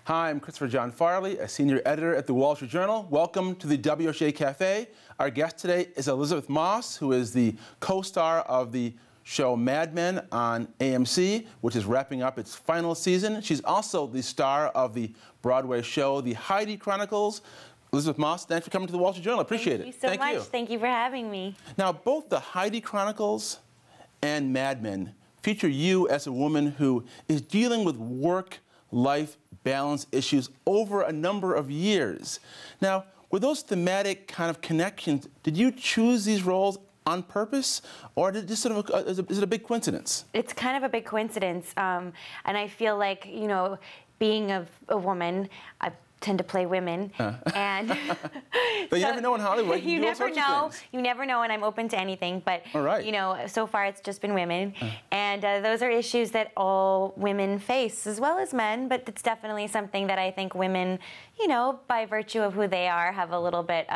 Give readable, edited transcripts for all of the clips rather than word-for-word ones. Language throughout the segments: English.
Hi, I'm Christopher John Farley, a senior editor at the Wall Street Journal. Welcome to the WSJ Cafe. Our guest today is Elisabeth Moss, who is the co-star of the show Mad Men on AMC, which is wrapping up its final season. She's also the star of the Broadway show, the Heidi Chronicles. Elisabeth Moss, thanks for coming to the Wall Street Journal. I appreciate it. Thank you so much. Thank you for having me. Now, both the Heidi Chronicles and Mad Men feature you as a woman who is dealing with work-life balance issues over a number of years. Now, with those thematic kind of connections, did you choose these roles on purpose, or did it just sort of is it a big coincidence? It's kind of a big coincidence, and I feel like, you know, being a woman, I tend to play women, and but you never know in Hollywood. You never know. You never know, and I'm open to anything. But you know, so far it's just been women, and those are issues that all women face, as well as men. But it's definitely something that I think women, you know, by virtue of who they are, have a little bit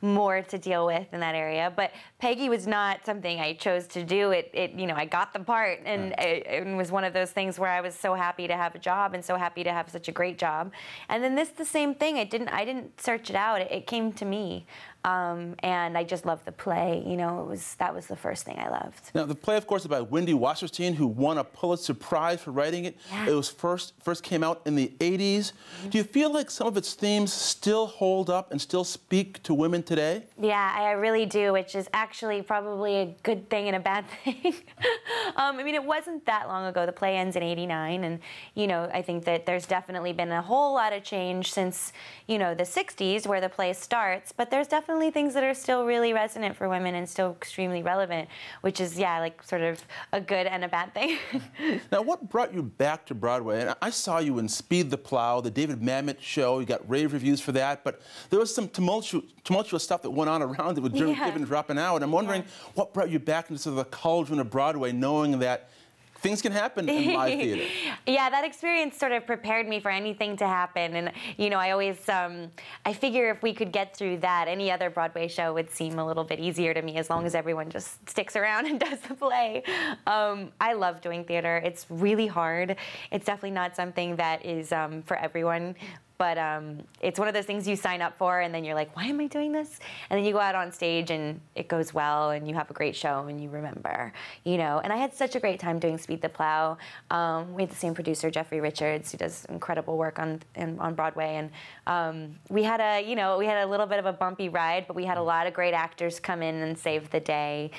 more to deal with in that area. But Peggy was not something I chose to do. You know, I got the part, and it was one of those things where I was so happy to have a job and so happy to have such a great job. And then this, the same thing. I didn't search it out. It came to me. And I just loved the play. You know, that was the first thing I loved. Now, the play, of course, is by Wendy Wasserstein, who won a Pulitzer Prize for writing it. Yeah. It was first came out in the 80s. Do you feel like some of its themes still hold up and still speak to women today? Yeah, I really do, which is actually probably a good thing and a bad thing. I mean, it wasn't that long ago. The play ends in '89, and, you know, I think that there's definitely been a whole lot of change since, you know, the 60s, where the play starts, but there's definitely things that are still really resonant for women and still extremely relevant, which is, yeah, like sort of a good and a bad thing. Now, what brought you back to Broadway? And I saw you in Speed the Plow, the David Mamet show. You got rave reviews for that, but there was some tumultuous stuff that went on around it with Jim Gibbons dropping out. I'm wondering what brought you back into sort of the cauldron of Broadway, knowing that things can happen in live theater. Yeah, that experience sort of prepared me for anything to happen. And, you know, I always, I figure if we could get through that, any other Broadway show would seem a little bit easier to me, as long as everyone just sticks around and does the play. I love doing theater. It's really hard. It's definitely not something that is for everyone. But it's one of those things you sign up for, and then you're like, why am I doing this? And then you go out on stage, and it goes well, and you have a great show, and you remember, you know. And I had such a great time doing Speed the Plow. We had the same producer, Jeffrey Richards, who does incredible work on Broadway. And we had a little bit of a bumpy ride, but we had a lot of great actors come in and save the day,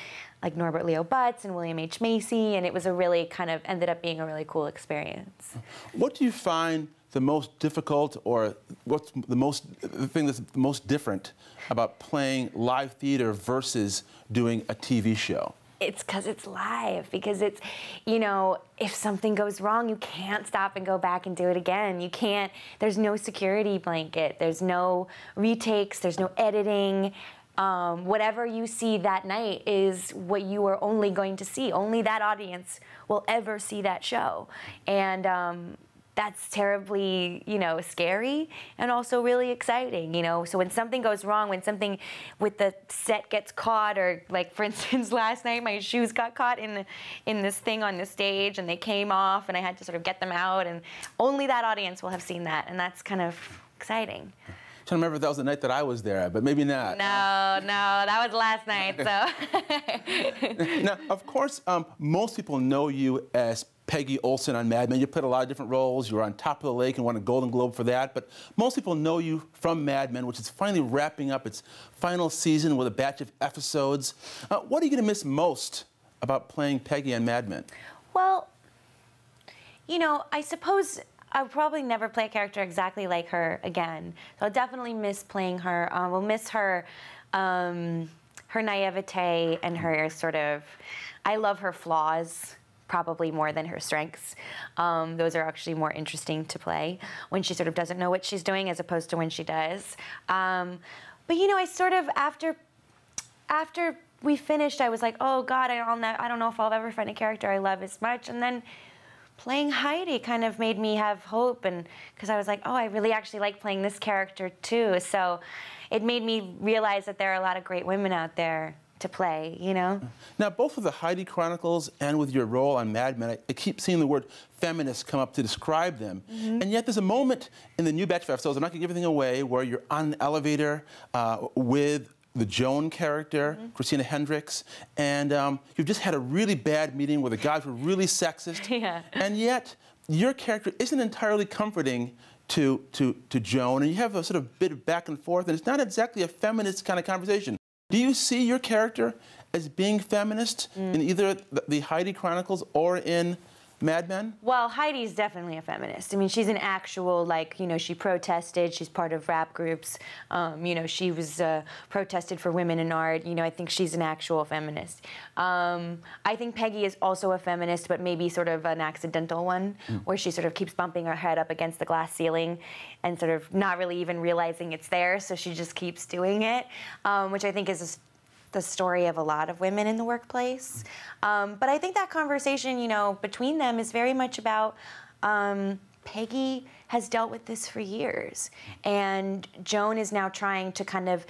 like Norbert Leo Butz and William H. Macy, and it was a really ended up being a really cool experience. What do you find the most difficult, or what's the thing that's the most different about playing live theater versus doing a TV show? It's because it's live, because it's, you know, if something goes wrong, you can't stop and go back and do it again. You can't, there's no security blanket, there's no retakes, there's no editing. Whatever you see that night is what you are only going to see. Only that audience will ever see that show. And that's terribly, you know, scary and also really exciting, you know. So when something goes wrong, when something with the set gets caught, or like, for instance, last night my shoes got caught in this thing on the stage, and they came off, and I had to sort of get them out, and only that audience will have seen that, and that's kind of exciting. I'm trying to remember if that was the night that I was there, but maybe not. No, that was last night, so. Now, of course, most people know you as Peggy Olson on Mad Men. You played a lot of different roles. You were on Top of the Lake and won a Golden Globe for that. But most people know you from Mad Men, which is finally wrapping up its final season with a batch of episodes. What are you going to miss most about playing Peggy on Mad Men? Well, you know, I suppose I'll probably never play a character exactly like her again. So I'll definitely miss playing her. We'll miss her, her naivete and her sort of, I love her flaws probably more than her strengths. Those are actually more interesting to play when she sort of doesn't know what she's doing, as opposed to when she does. But, you know, I sort of, after we finished, I was like, oh God, I don't know if I'll ever find a character I love as much. And then playing Heidi kind of made me have hope, and because I was like, oh, I really actually like playing this character too. So it made me realize that there are a lot of great women out there to play, you know? Now, both with the Heidi Chronicles and with your role on Mad Men, I keep seeing the word feminist come up to describe them. And yet there's a moment in the new batch of episodes, I'm not going to give everything away, where you're on an elevator with the Joan character, Christina Hendricks, and you've just had a really bad meeting where the guys were really sexist. Yeah. And yet your character isn't entirely comforting to Joan, and you have a sort of bit of back and forth, and it's not exactly a feminist kind of conversation. Do you see your character as being feminist in either the Heidi Chronicles or in Mad Men? Well, Heidi's definitely a feminist. I mean, she's an actual, like, you know, she protested. She's part of rap groups. You know, she was protested for women in art. You know, I think she's an actual feminist. I think Peggy is also a feminist, but maybe sort of an accidental one, where she sort of keeps bumping her head up against the glass ceiling and sort of not really even realizing it's there, so she just keeps doing it, which I think is the story of a lot of women in the workplace. But I think that conversation, you know, between them is very much about Peggy has dealt with this for years, and Joan is now trying to kind of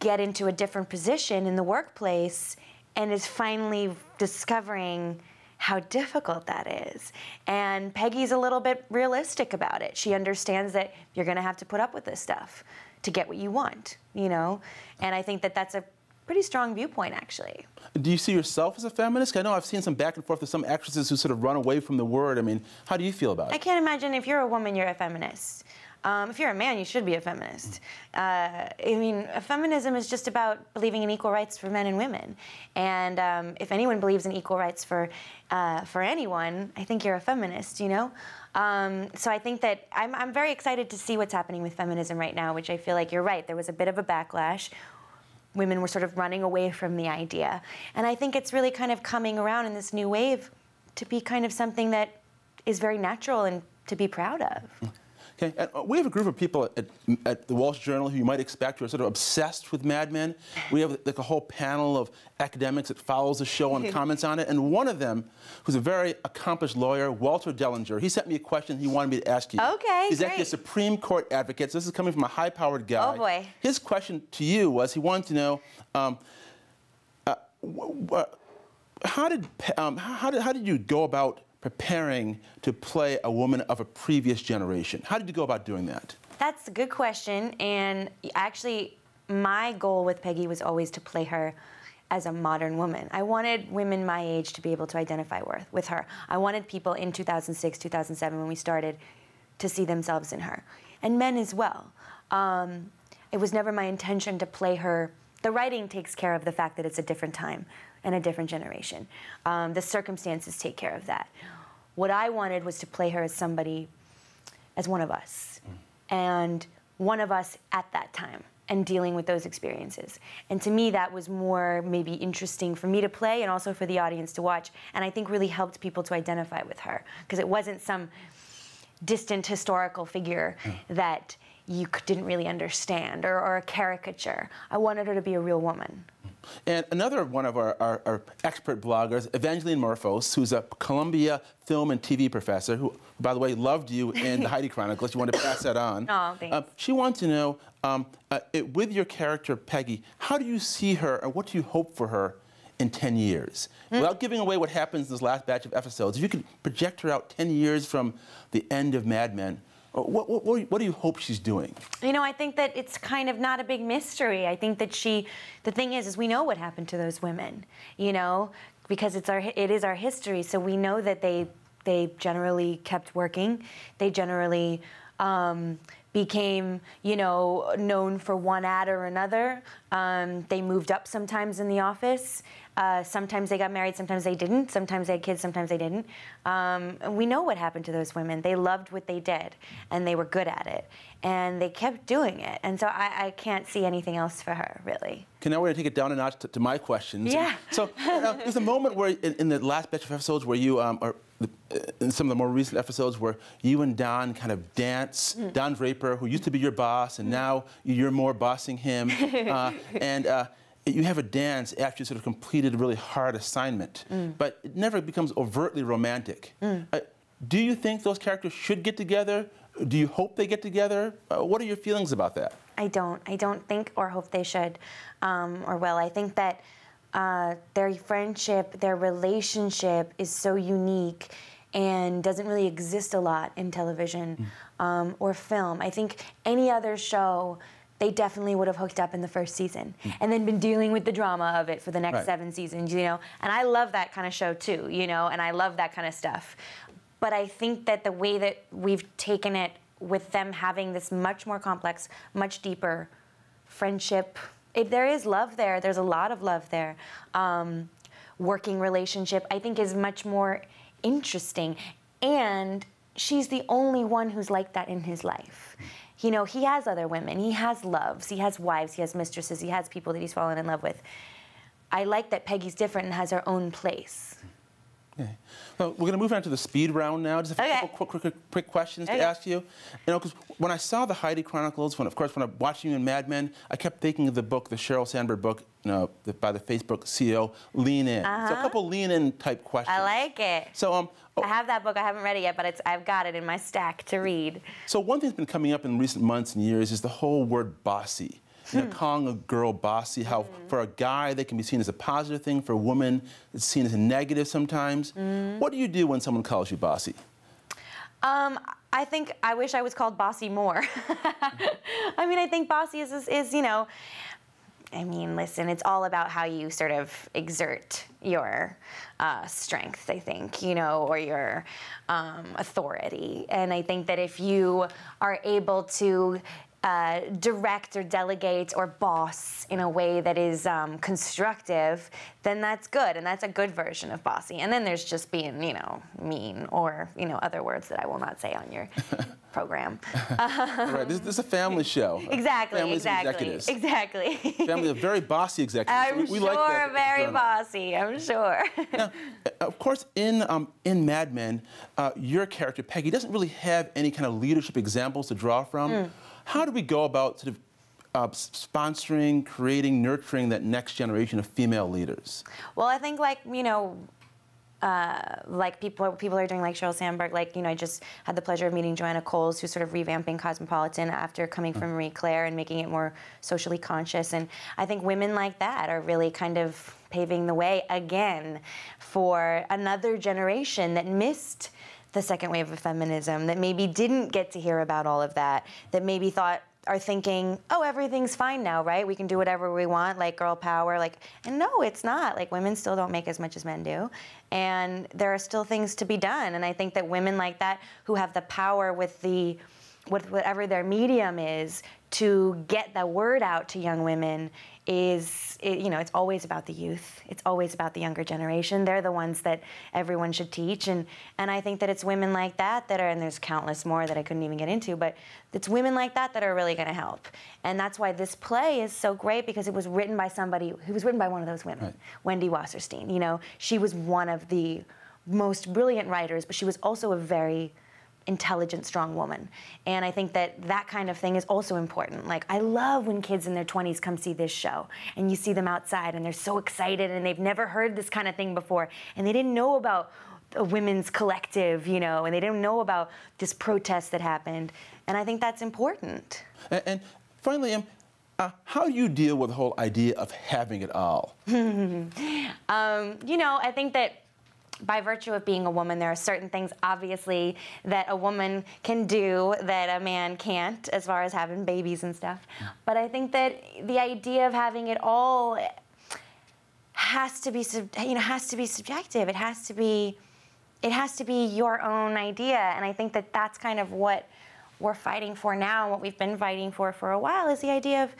get into a different position in the workplace and is finally discovering how difficult that is. And Peggy's a little bit realistic about it. She understands that you're gonna have to put up with this stuff to get what you want, you know? And I think that that's a pretty strong viewpoint, actually. Do you see yourself as a feminist? I know I've seen some back and forth with some actresses who sort of run away from the word. I mean, how do you feel about it? I can't imagine if you're a woman, you're a feminist. If you're a man, you should be a feminist. I mean, feminism is just about believing in equal rights for men and women. And if anyone believes in equal rights for anyone, I think you're a feminist, you know? So I think that I'm very excited to see what's happening with feminism right now, which I feel like you're right. There was a bit of a backlash. Women were sort of running away from the idea. And I think it's really kind of coming around in this new wave to be kind of something that is very natural and to be proud of. Okay, and we have a group of people at the Wall Street Journal who you might expect who are sort of obsessed with Mad Men. We have like a whole panel of academics that follows the show and comments on it. And one of them, who's a very accomplished lawyer, Walter Dellinger, he sent me a question he wanted me to ask you. Okay, He's great. actually a Supreme Court advocate, so this is coming from a high-powered guy. Oh, boy. His question to you was, he wanted to know, how did you go about preparing to play a woman of a previous generation? How did you go about doing that? That's a good question, and actually my goal with Peggy was always to play her as a modern woman. I wanted women my age to be able to identify with her. I wanted people in 2006, 2007 when we started to see themselves in her, and men as well. It was never my intention to play her. The writing takes care of the fact that it's a different time and a different generation. The circumstances take care of that. What I wanted was to play her as somebody, as one of us, and one of us at that time, and dealing with those experiences. And to me, that was more maybe interesting for me to play and also for the audience to watch, and I think really helped people to identify with her, because it wasn't some distant historical figure that you didn't really understand, or a caricature. I wanted her to be a real woman. And another one of our expert bloggers, Evangeline Morphos, who's a Columbia film and TV professor, who, by the way, loved you in the Heidi Chronicles. You want to pass that on. Oh, thanks. She wants to know, with your character, Peggy, how do you see her, and what do you hope for her in 10 years? Without giving away what happens in this last batch of episodes, if you could project her out 10 years from the end of Mad Men, what do you hope she's doing? You know, I think that it's kind of not a big mystery. I think that the thing is we know what happened to those women, you know, because it is our history. So we know that they generally kept working. They generally became, you know, known for one ad or another. They moved up sometimes in the office. Sometimes they got married, sometimes they didn't. Sometimes they had kids, sometimes they didn't. We know what happened to those women. They loved what they did, and they were good at it. And they kept doing it. And so I can't see anything else for her, really. Okay, now we're going to take it down a notch to my questions. Yeah. So there's a moment where, in the last batch of episodes, where you, or in some of the more recent episodes, where you and Don kind of dance. Don Draper, who used to be your boss, and now you're more bossing him. You have a dance after you sort of completed a really hard assignment, but it never becomes overtly romantic. Do you think those characters should get together? Do you hope they get together? What are your feelings about that? I don't think or hope they should or will. I think that their friendship, their relationship is so unique and doesn't really exist a lot in television or film. I think any other show, they definitely would have hooked up in the first season and then been dealing with the drama of it for the next 7 seasons, you know? And I love that kind of show too, you know, and I love that kind of stuff. But I think that the way that we've taken it with them having this much more complex, much deeper friendship, there is love there, there's a lot of love there. Working relationship, I think, is much more interesting. And she's the only one who's like that in his life. You know, he has other women, he has loves, he has wives, he has mistresses, he has people that he's fallen in love with. I like that Peggy's different and has her own place. Okay. Well, we're going to move on to the speed round now. Just a couple quick questions to ask you. You know, because when I saw the Heidi Chronicles, when I'm watching you in Mad Men, I kept thinking of the book, the Sheryl Sandberg book, you know, by the Facebook CEO, Lean In. So a couple Lean In type questions. I like it. So I have that book. I haven't read it yet, but I've got it in my stack to read. So one thing that's been coming up in recent months and years is the whole word bossy. You know, calling a girl bossy, how for a guy that can be seen as a positive thing, for a woman it's seen as a negative sometimes. What do you do when someone calls you bossy? I think I wish I was called bossy more. I mean, I think bossy is, you know, I mean, listen, it's all about how you sort of exert your strength, I think, you know, or your authority. And I think that if you are able to direct or delegate or boss in a way that is constructive, then that's good, and that's a good version of bossy. And then there's just being, you know, mean, or, you know, other words that I will not say on your program. Right, this is a family show. Exactly, Families exactly, and executives. exactly. Family of very bossy executives. I'm we sure, like that very bossy, I'm sure. Now, of course, in Mad Men, your character, Peggy, doesn't really have any kind of leadership examples to draw from. How do we go about sort of sponsoring, creating, nurturing that next generation of female leaders? Well, I think, like, you know, like people are doing, like Sheryl Sandberg. Like, you know, I just had the pleasure of meeting Joanna Coles, who's sort of revamping Cosmopolitan after coming from Marie Claire and making it more socially conscious. And I think women like that are really kind of paving the way again for another generation that missed the second wave of feminism, that maybe didn't get to hear about all of that, that maybe are thinking, oh, everything's fine now, right? We can do whatever we want, like girl power, like, and no, it's not. Like, women still don't make as much as men do. And there are still things to be done. And I think that women like that, who have the power with whatever their medium is, to get the word out to young women you know, it's always about the youth. It's always about the younger generation. They're the ones that everyone should teach. And I think that it's women like that that are, and there's countless more that I couldn't even get into, but it's women like that that are really going to help. And that's why this play is so great, because it was written by somebody who was written by one of those women, Wendy Wasserstein. You know, she was one of the most brilliant writers, but she was also a very intelligent, strong woman. And I think that that kind of thing is also important. Like, I love when kids in their 20s come see this show, and you see them outside, and they're so excited, and they've never heard this kind of thing before, and they didn't know about a women's collective, you know, and they didn't know about this protest that happened. And I think that's important. And finally, how do you deal with the whole idea of having it all? You know, I think that by virtue of being a woman, there are certain things, obviously, that a woman can do that a man can't, as far as having babies and stuff. But I think that the idea of having it all has to be, has to be subjective. It has to be your own idea. And I think that that's kind of what we're fighting for now, and what we've been fighting for a while, is the idea of,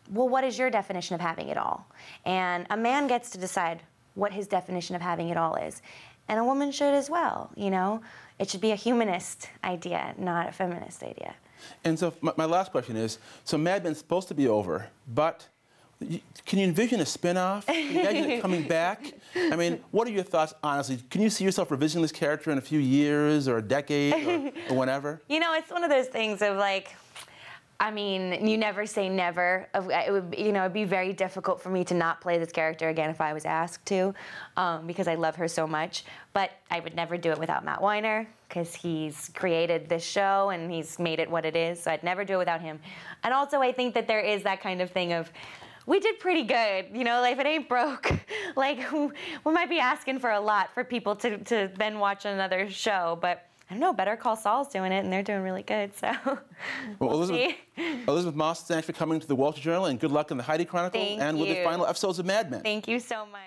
well, what is your definition of having it all? And a man gets to decide what his definition of having it all is. And a woman should as well, you know? It should be a humanist idea, not a feminist idea. And so my last question is, so Mad Men's supposed to be over, but can you envision a spin-off? Can you imagine it coming back? I mean, what are your thoughts, honestly? Can you see yourself revisiting this character in a few years or a decade or whenever? You know, it's one of those things of, like, I mean, you never say never. It would, you know, it'd be very difficult for me to not play this character again if I was asked to, because I love her so much. But I would never do it without Matt Weiner, because he's created this show and he's made it what it is. So I'd never do it without him. And also, I think that there is that kind of thing of, we did pretty good. You know, like, if it ain't broke, like, we might be asking for a lot for people to then watch another show. But I don't know, Better Call Saul's doing it, and they're doing really good, so we'll see. Elisabeth Moss, thanks for coming to the Wall Street Journal, and good luck in the Heidi Chronicles Thank and you. with the final episodes of Mad Men. Thank you so much.